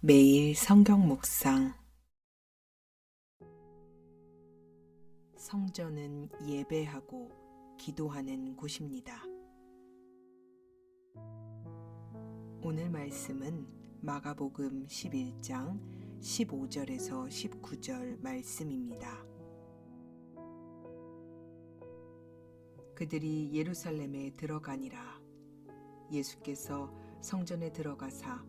매일 성경 묵상. 성전은 예배하고 기도하는 곳입니다. 오늘 말씀은 마가복음 11장 15절에서 19절 말씀입니다. 그들이 예루살렘에 들어가니라. 예수께서 성전에 들어가사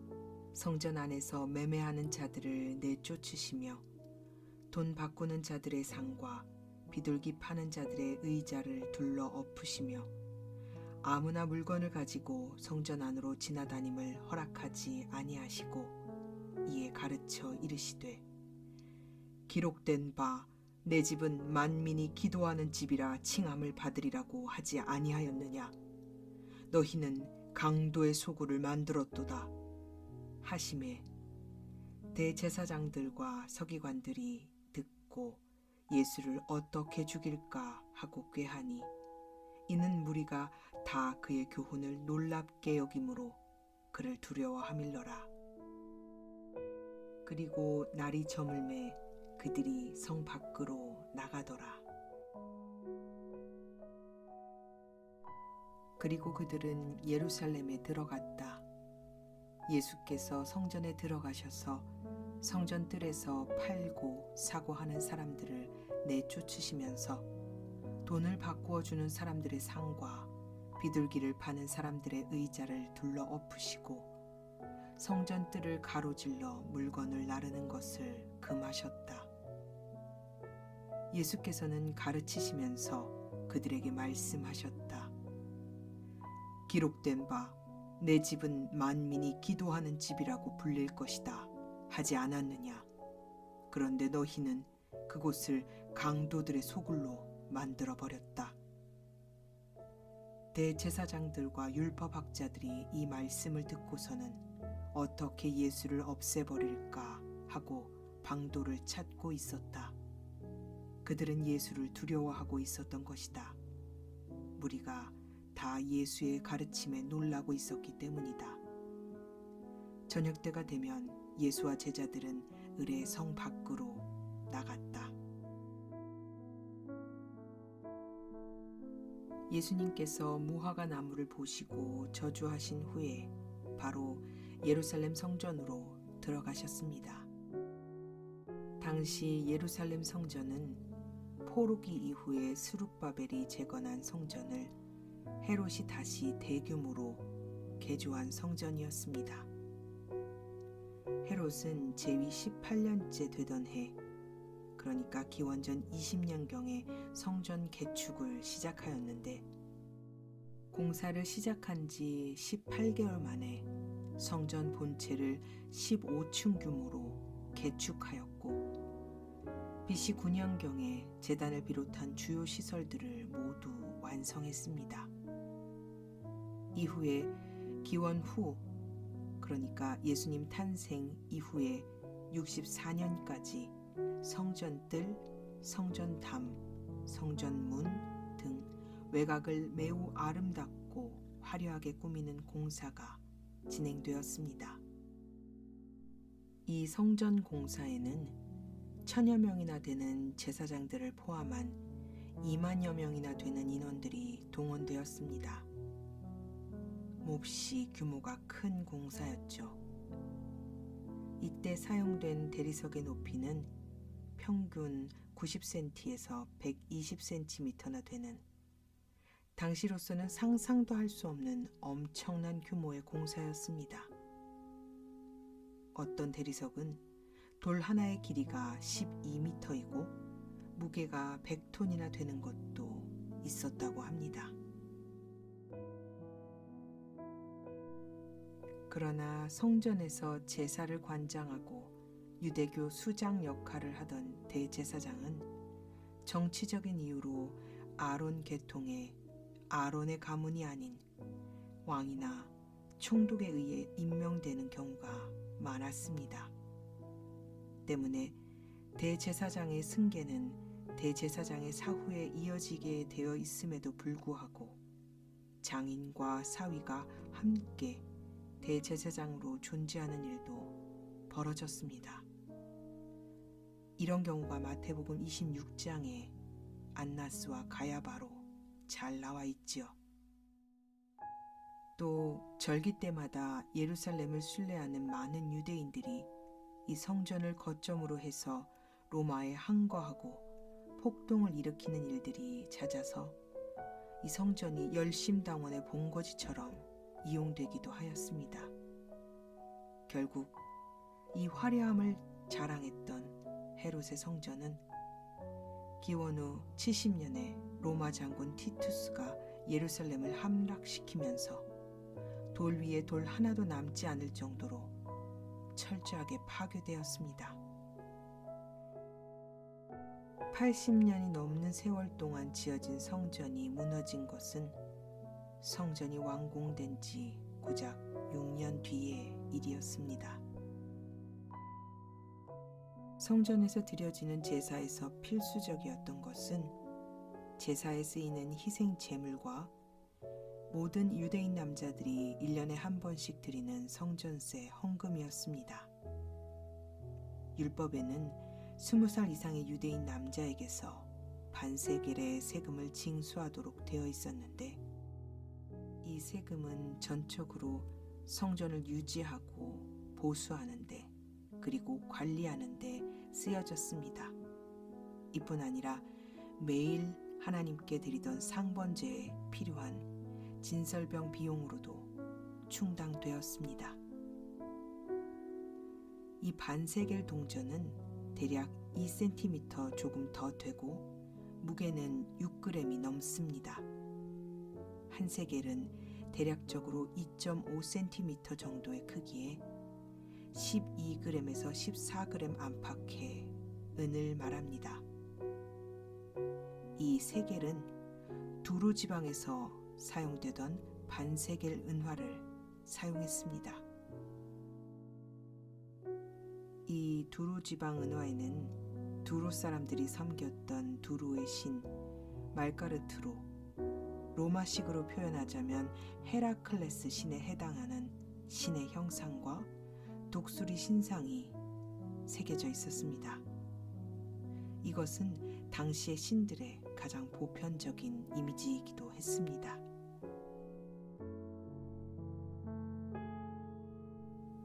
성전 안에서 매매하는 자들을 내쫓으시며 돈 바꾸는 자들의 상과 비둘기 파는 자들의 의자를 둘러 엎으시며 아무나 물건을 가지고 성전 안으로 지나다님을 허락하지 아니하시고 이에 가르쳐 이르시되 기록된 바 내 집은 만민이 기도하는 집이라 칭함을 받으리라고 하지 아니하였느냐. 너희는 강도의 소굴을 만들었도다 하시매 대제사장들과 서기관들이 듣고 예수를 어떻게 죽일까 하고 꾀하니 이는 무리가 다 그의 교훈을 놀랍게 여김으로 그를 두려워하밀러라. 그리고 날이 저물매 그들이 성 밖으로 나가더라. 그리고 그들은 예루살렘에 들어갔다. 예수께서 성전에 들어가셔서 성전 뜰에서 팔고 사고 하는 사람들을 내쫓으시면서 돈을 바꾸어 주는 사람들의 상과 비둘기를 파는 사람들의 의자를 둘러 엎으시고 성전 뜰을 가로질러 물건을 나르는 것을 금하셨다. 예수께서는 가르치시면서 그들에게 말씀하셨다. 기록된 바 내 집은 만민이 기도하는 집이라고 불릴 것이다 하지 않았느냐. 그런데 너희는 그곳을 강도들의 소굴로 만들어버렸다. 대제사장들과 율법학자들이 이 말씀을 듣고서는 어떻게 예수를 없애버릴까 하고 방도를 찾고 있었다. 그들은 예수를 두려워하고 있었던 것이다. 무리가 다 예수의 가르침에 놀라고 있었기 때문이다. 저녁 때가 되면 예수와 제자들은 을의 성 밖으로 나갔다. 예수님께서 무화과 나무를 보시고 저주하신 후에 바로 예루살렘 성전으로 들어가셨습니다. 당시 예루살렘 성전은 포로기 이후에 스룹바벨이 재건한 성전을 헤롯이 다시 대규모로 개조한 성전이었습니다. 헤롯은 제위 18년째 되던 해, 그러니까 기원전 20년경에 성전 개축을 시작하였는데 공사를 시작한 지 18개월 만에 성전 본체를 15층 규모로 개축하였고 BC 9년경에 제단을 비롯한 주요 시설들을 모두 완성했습니다. 이후에 기원 후, 그러니까 예수님 탄생 이후에 64년까지 성전뜰, 성전담, 성전문 등 외곽을 매우 아름답고 화려하게 꾸미는 공사가 진행되었습니다. 이 성전 공사에는 1000여 명이나 되는 제사장들을 포함한 2만여 명이나 되는 인원들이 동원되었습니다. 몹시 규모가 큰 공사였죠. 이때 사용된 대리석의 높이는 평균 90cm에서 120cm나 되는 당시로서는 상상도 할 수 없는 엄청난 규모의 공사였습니다. 어떤 대리석은 돌 하나의 길이가 12m이고 무게가 100톤이나 되는 것도 있었다고 합니다. 그러나 성전에서 제사를 관장하고 유대교 수장 역할을 하던 대제사장은 정치적인 이유로 아론 계통의 아론의 가문이 아닌 왕이나 총독에 의해 임명되는 경우가 많았습니다. 때문에 대제사장의 승계는 대제사장의 사후에 이어지게 되어 있음에도 불구하고 장인과 사위가 함께 대제사장으로 존재하는 일도 벌어졌습니다. 이런 경우가 마태복음 26장에 안나스와 가야바로 잘 나와 있지요. 또 절기 때마다 예루살렘을 순례하는 많은 유대인들이 이 성전을 거점으로 해서 로마에 항거하고 폭동을 일으키는 일들이 잦아서 이 성전이 열심당원의 본거지처럼 이용되기도 하였습니다. 결국 이 화려함을 자랑했던 헤롯의 성전은 기원 후 70년에 로마 장군 티투스가 예루살렘을 함락시키면서 돌 위에 돌 하나도 남지 않을 정도로 철저하게 파괴되었습니다. 80년이 넘는 세월 동안 지어진 성전이 무너진 것은 성전이 완공된 지 고작 6년 뒤의 일이었습니다. 성전에서 드려지는 제사에서 필수적이었던 것은 제사에 쓰이는 희생 제물과 모든 유대인 남자들이 1년에 한 번씩 드리는 성전세 헌금이었습니다. 율법에는 20살 이상의 유대인 남자에게서 반세겔의 세금을 징수하도록 되어 있었는데 이 세금은 전적으로 성전을 유지하고 보수하는 데 그리고 관리하는 데 쓰여졌습니다. 이뿐 아니라 매일 하나님께 드리던 상번제에 필요한 진설병 비용으로도 충당되었습니다. 이 반세겔 동전은 대략 2cm 조금 더 되고 무게는 6g이 넘습니다. 한 세겔은 대략적으로 2.5cm 정도의 크기에 12g에서 14g 안팎의 은을 말합니다. 이 세겔은 두루 지방에서 사용되던 반세겔 은화를 사용했습니다. 이 두루 지방 은화에는 두루 사람들이 섬겼던 두루의 신 말가르트로, 로마식으로 표현하자면 헤라클레스 신에 해당하는 신의 형상과 독수리 신상이 새겨져 있었습니다. 이것은 당시의 신들의 가장 보편적인 이미지이기도 했습니다.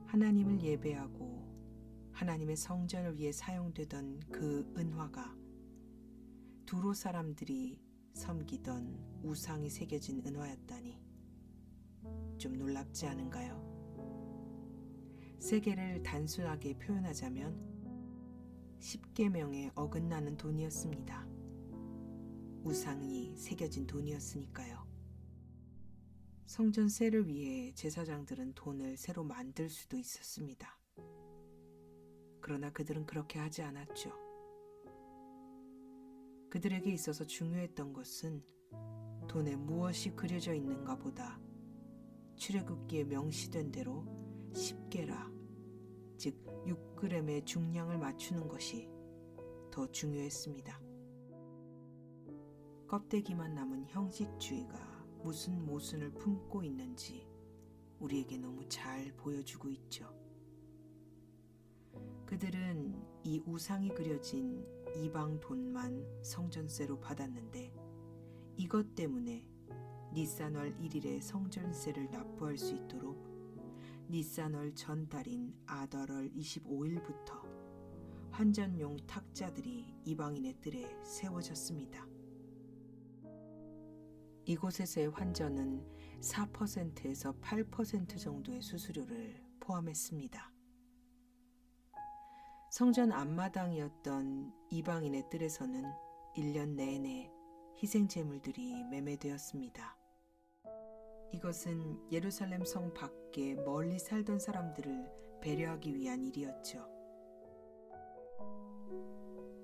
하나님을 예배하고 하나님의 성전을 위해 사용되던 그 은화가 두로 사람들이 섬기던 우상이 새겨진 은화였다니 좀 놀랍지 않은가요? 세계를 단순하게 표현하자면 10계명에 어긋나는 돈이었습니다. 우상이 새겨진 돈이었으니까요. 성전세를 위해 제사장들은 돈을 새로 만들 수도 있었습니다. 그러나 그들은 그렇게 하지 않았죠. 그들에게 있어서 중요했던 것은 돈에 무엇이 그려져 있는가 보다 출애굽기에 명시된 대로 10계라, 즉 6g의 중량을 맞추는 것이 더 중요했습니다. 껍데기만 남은 형식주의가 무슨 모순을 품고 있는지 우리에게 너무 잘 보여주고 있죠. 그들은 이 우상이 그려진 이방 돈만 성전세로 받았는데 이것 때문에 니산월 1일에 성전세를 납부할 수 있도록 니산월 전달인 아달월 25일부터 환전용 탁자들이 이방인의 뜰에 세워졌습니다. 이곳에서의 환전은 4%에서 8% 정도의 수수료를 포함했습니다. 성전 앞마당이었던 이방인의 뜰에서는 1년 내내 희생제물들이 매매되었습니다. 이것은 예루살렘 성 밖에 멀리 살던 사람들을 배려하기 위한 일이었죠.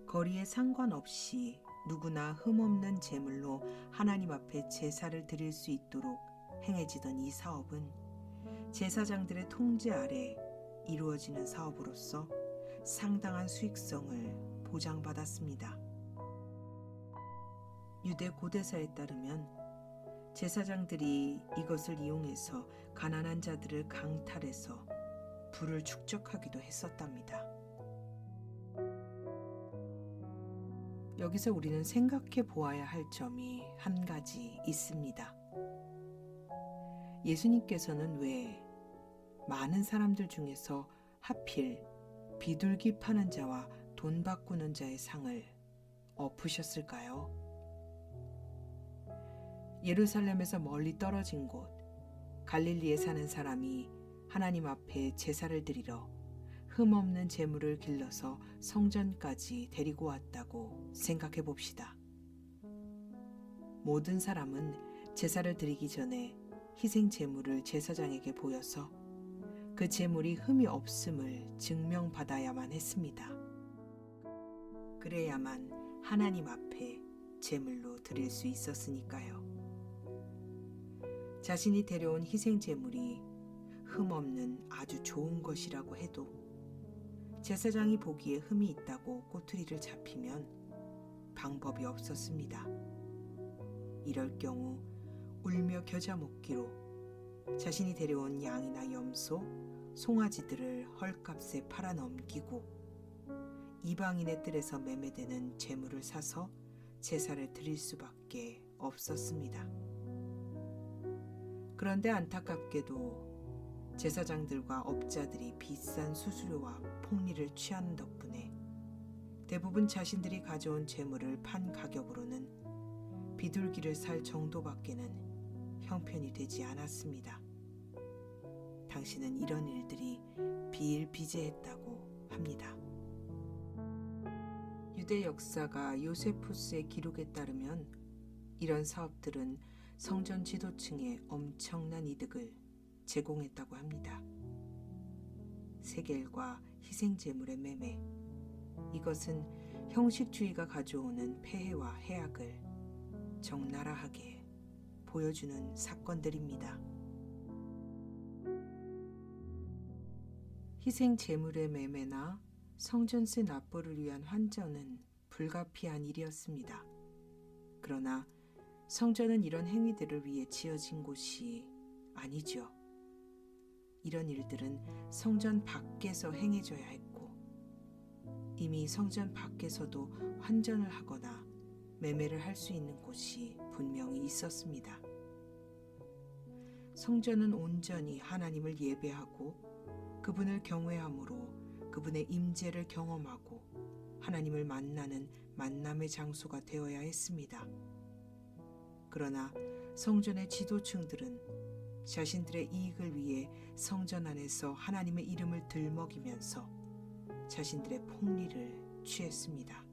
거리에 상관없이 누구나 흠없는 제물로 하나님 앞에 제사를 드릴 수 있도록 행해지던 이 사업은 제사장들의 통제 아래 이루어지는 사업으로서 상당한 수익성을 보장받았습니다. 유대 고대사에 따르면 제사장들이 이것을 이용해서 가난한 자들을 강탈해서 부를 축적하기도 했었답니다. 여기서 우리는 생각해 보아야 할 점이 한 가지 있습니다. 예수님께서는 왜 많은 사람들 중에서 하필 비둘기 파는 자와 돈 바꾸는 자의 상을 엎으셨을까요? 예루살렘에서 멀리 떨어진 곳 갈릴리에 사는 사람이 하나님 앞에 제사를 드리러 흠없는 제물을 길러서 성전까지 데리고 왔다고 생각해 봅시다. 모든 사람은 제사를 드리기 전에 희생 제물을 제사장에게 보여서 그 제물이 흠이 없음을 증명받아야만 했습니다. 그래야만 하나님 앞에 제물로 드릴 수 있었으니까요. 자신이 데려온 희생 제물이 흠없는 아주 좋은 것이라고 해도 제사장이 보기에 흠이 있다고 꼬투리를 잡히면 방법이 없었습니다. 이럴 경우 울며 겨자 먹기로 자신이 데려온 양이나 염소, 송아지들을 헐값에 팔아 넘기고 이방인의 뜰에서 매매되는 재물을 사서 제사를 드릴 수밖에 없었습니다. 그런데 안타깝게도 제사장들과 업자들이 비싼 수수료와 폭리를 취하는 덕분에 대부분 자신들이 가져온 재물을 판 가격으로는 비둘기를 살 정도밖에는 형편이 되지 않았습니다. 당신은 이런 일들이 비일비재했다고 합니다. 유대 역사가 요세푸스의 기록에 따르면 이런 사업들은 성전 지도층에 엄청난 이득을 제공했다고 합니다. 세겔과 희생제물의 매매, 이것은 형식주의가 가져오는 폐해와 해악을 적나라하게 보여주는 사건들입니다. 희생제물의 매매나 성전세 납부를 위한 환전은 불가피한 일이었습니다. 그러나 성전은 이런 행위들을 위해 지어진 곳이 아니죠. 이런 일들은 성전 밖에서 행해져야 했고 이미 성전 밖에서도 환전을 하거나 매매를 할 수 있는 곳이 분명히 있었습니다. 성전은 온전히 하나님을 예배하고 그분을 경외함으로 그분의 임재를 경험하고 하나님을 만나는 만남의 장소가 되어야 했습니다. 그러나 성전의 지도층들은 자신들의 이익을 위해 성전 안에서 하나님의 이름을 들먹이면서 자신들의 폭리를 취했습니다.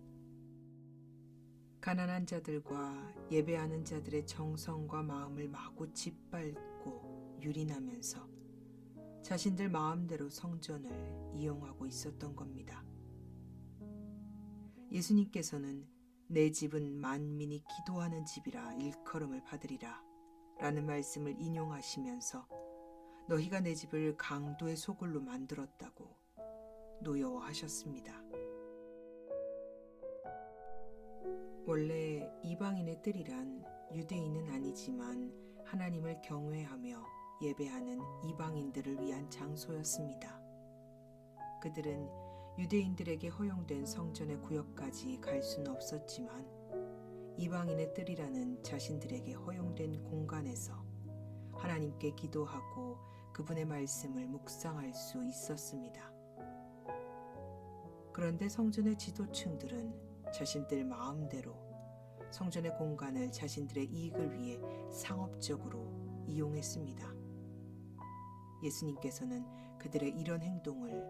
가난한 자들과 예배하는 자들의 정성과 마음을 마구 짓밟고 유린하면서 자신들 마음대로 성전을 이용하고 있었던 겁니다. 예수님께서는 내 집은 만민이 기도하는 집이라 일컬음을 받으리라 라는 말씀을 인용하시면서 너희가 내 집을 강도의 소굴로 만들었다고 노여워하셨습니다. 원래 이방인의 뜰이란 유대인은 아니지만 하나님을 경외하며 예배하는 이방인들을 위한 장소였습니다. 그들은 유대인들에게 허용된 성전의 구역까지 갈 수는 없었지만 이방인의 뜰이라는 자신들에게 허용된 공간에서 하나님께 기도하고 그분의 말씀을 묵상할 수 있었습니다. 그런데 성전의 지도층들은 자신들 마음대로 성전의 공간을 자신들의 이익을 위해 상업적으로 이용했습니다. 예수님께서는 그들의 이런 행동을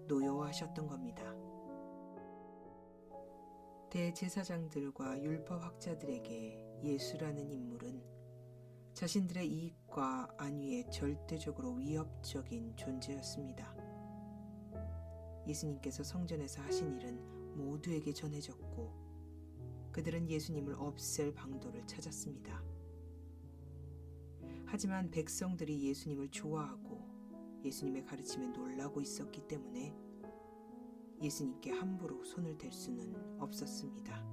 노여워하셨던 겁니다. 대제사장들과 율법학자들에게 예수라는 인물은 자신들의 이익과 안위에 절대적으로 위협적인 존재였습니다. 예수님께서 성전에서 하신 일은 모두에게 전해졌고 그들은 예수님을 없앨 방도를 찾았습니다. 하지만 백성들이 예수님을 좋아하고 예수님의 가르침에 놀라고 있었기 때문에 예수님께 함부로 손을 댈 수는 없었습니다.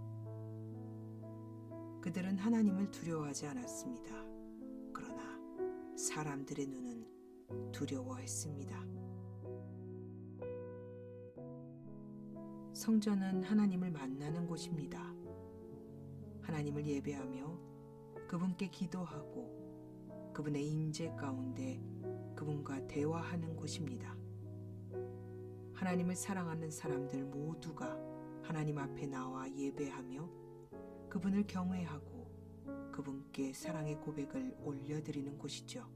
그들은 하나님을 두려워하지 않았습니다. 그러나 사람들의 눈은 두려워했습니다. 성전은 하나님을 만나는 곳입니다. 하나님을 예배하며 그분께 기도하고 그분의 임재 가운데 그분과 대화하는 곳입니다. 하나님을 사랑하는 사람들 모두가 하나님 앞에 나와 예배하며 그분을 경외하고 그분께 사랑의 고백을 올려드리는 곳이죠.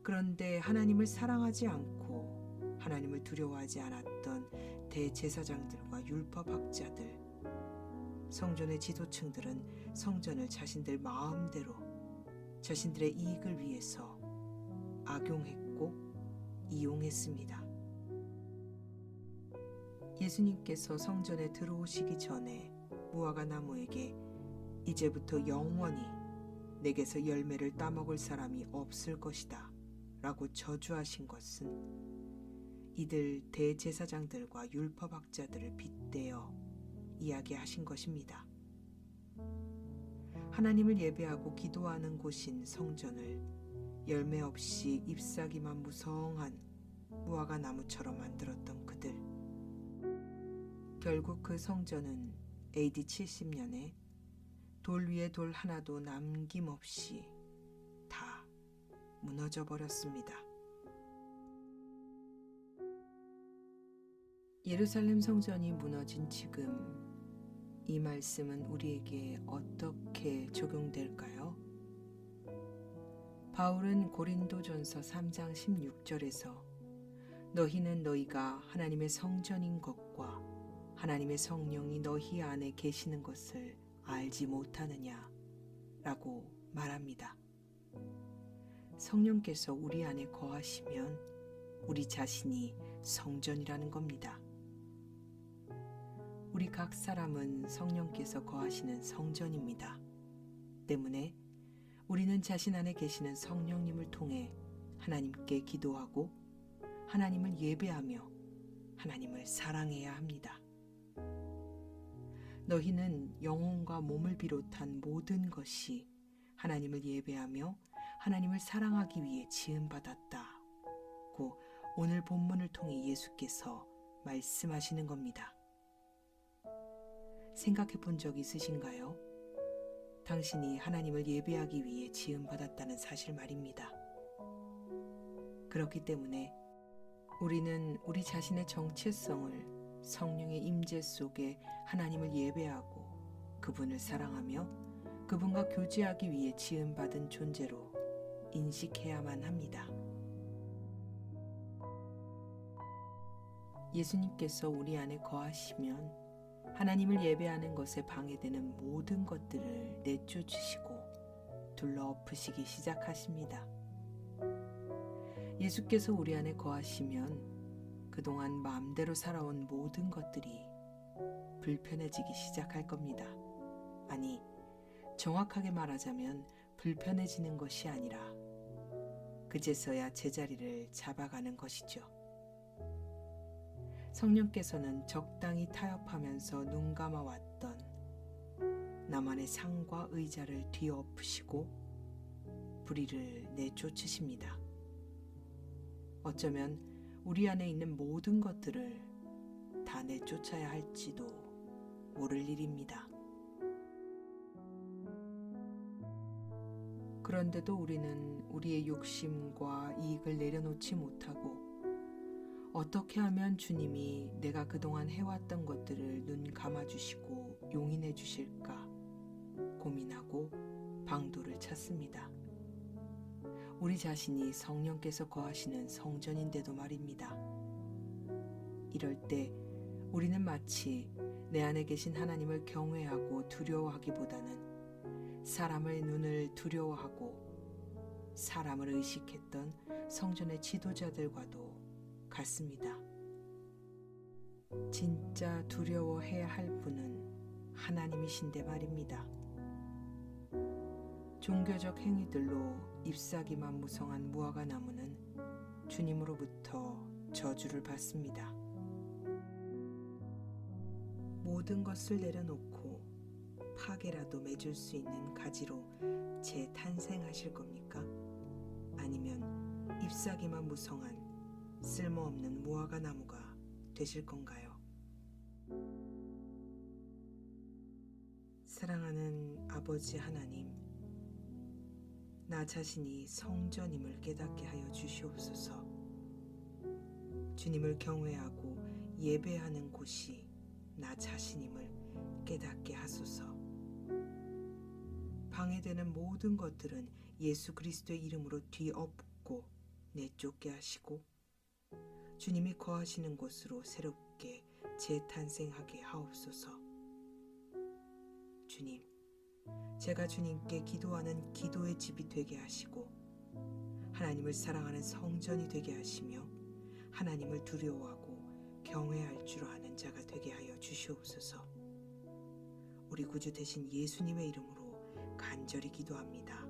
그런데 하나님을 사랑하지 않고 하나님을 두려워하지 않았던 대제사장들과 율법학자들, 성전의 지도층들은 성전을 자신들 마음대로 자신들의 이익을 위해서 악용했고 이용했습니다. 예수님께서 성전에 들어오시기 전에 무화과 나무에게 이제부터 영원히 내게서 열매를 따먹을 사람이 없을 것이다 라고 저주하신 것은 이들 대제사장들과 율법학자들을 빗대어 이야기하신 것입니다. 하나님을 예배하고 기도하는 곳인 성전을 열매 없이 잎사귀만 무성한 무화과 나무처럼 만들었던 그들. 결국 그 성전은 AD 70년에 돌 위에 돌 하나도 남김없이 다 무너져 버렸습니다. 예루살렘 성전이 무너진 지금 이 말씀은 우리에게 어떻게 적용될까요? 바울은 고린도전서 3장 16절에서 너희는 너희가 하나님의 성전인 것과 하나님의 성령이 너희 안에 계시는 것을 알지 못하느냐 라고 말합니다. 성령께서 우리 안에 거하시면 우리 자신이 성전이라는 겁니다. 우리 각 사람은 성령께서 거하시는 성전입니다. 때문에 우리는 자신 안에 계시는 성령님을 통해 하나님께 기도하고 하나님을 예배하며 하나님을 사랑해야 합니다. 너희는 영혼과 몸을 비롯한 모든 것이 하나님을 예배하며 하나님을 사랑하기 위해 지음받았다고 오늘 본문을 통해 예수께서 말씀하시는 겁니다. 생각해 본 적 있으신가요? 당신이 하나님을 예배하기 위해 지음받았다는 사실 말입니다. 그렇기 때문에 우리는 우리 자신의 정체성을 성령의 임재 속에 하나님을 예배하고 그분을 사랑하며 그분과 교제하기 위해 지음받은 존재로 인식해야만 합니다. 예수님께서 우리 안에 거하시면 하나님을 예배하는 것에 방해되는 모든 것들을 내쫓으시고 둘러엎으시기 시작하십니다. 예수께서 우리 안에 거하시면 그동안 마음대로 살아온 모든 것들이 불편해지기 시작할 겁니다. 아니, 정확하게 말하자면 불편해지는 것이 아니라 그제서야 제자리를 잡아가는 것이죠. 성령께서는 적당히 타협하면서 눈 감아왔던 나만의 상과 의자를 뒤엎으시고 불의를 내쫓으십니다. 어쩌면 우리 안에 있는 모든 것들을 다 내쫓아야 할지도 모를 일입니다. 그런데도 우리는 우리의 욕심과 이익을 내려놓지 못하고 어떻게 하면 주님이 내가 그동안 해왔던 것들을 눈 감아주시고 용인해 주실까 고민하고 방도를 찾습니다. 우리 자신이 성령께서 거하시는 성전인데도 말입니다. 이럴 때 우리는 마치 내 안에 계신 하나님을 경외하고 두려워하기보다는 사람의 눈을 두려워하고 사람을 의식했던 성전의 지도자들과도 같습니다. 진짜 두려워해야 할 분은 하나님이신데 말입니다. 종교적 행위들로 잎사귀만 무성한 무화과 나무는 주님으로부터 저주를 받습니다. 모든 것을 내려놓고 파괴라도 맺을 수 있는 가지로 재탄생하실 겁니까? 아니면 잎사귀만 무성한 쓸모없는 무화과 나무가 되실 건가요? 사랑하는 아버지 하나님, 나 자신이 성전임을 깨닫게 하여 주시옵소서. 주님을 경외하고 예배하는 곳이 나 자신임을 깨닫게 하소서. 방해되는 모든 것들은 예수 그리스도의 이름으로 뒤엎고 내쫓게 하시고 주님이 거하시는 곳으로 새롭게 재탄생하게 하옵소서. 주님, 제가 주님께 기도하는 기도의 집이 되게 하시고 하나님을 사랑하는 성전이 되게 하시며 하나님을 두려워하고 경외할 줄 아는 자가 되게 하여 주시옵소서. 우리 구주 되신 예수님의 이름으로 간절히 기도합니다.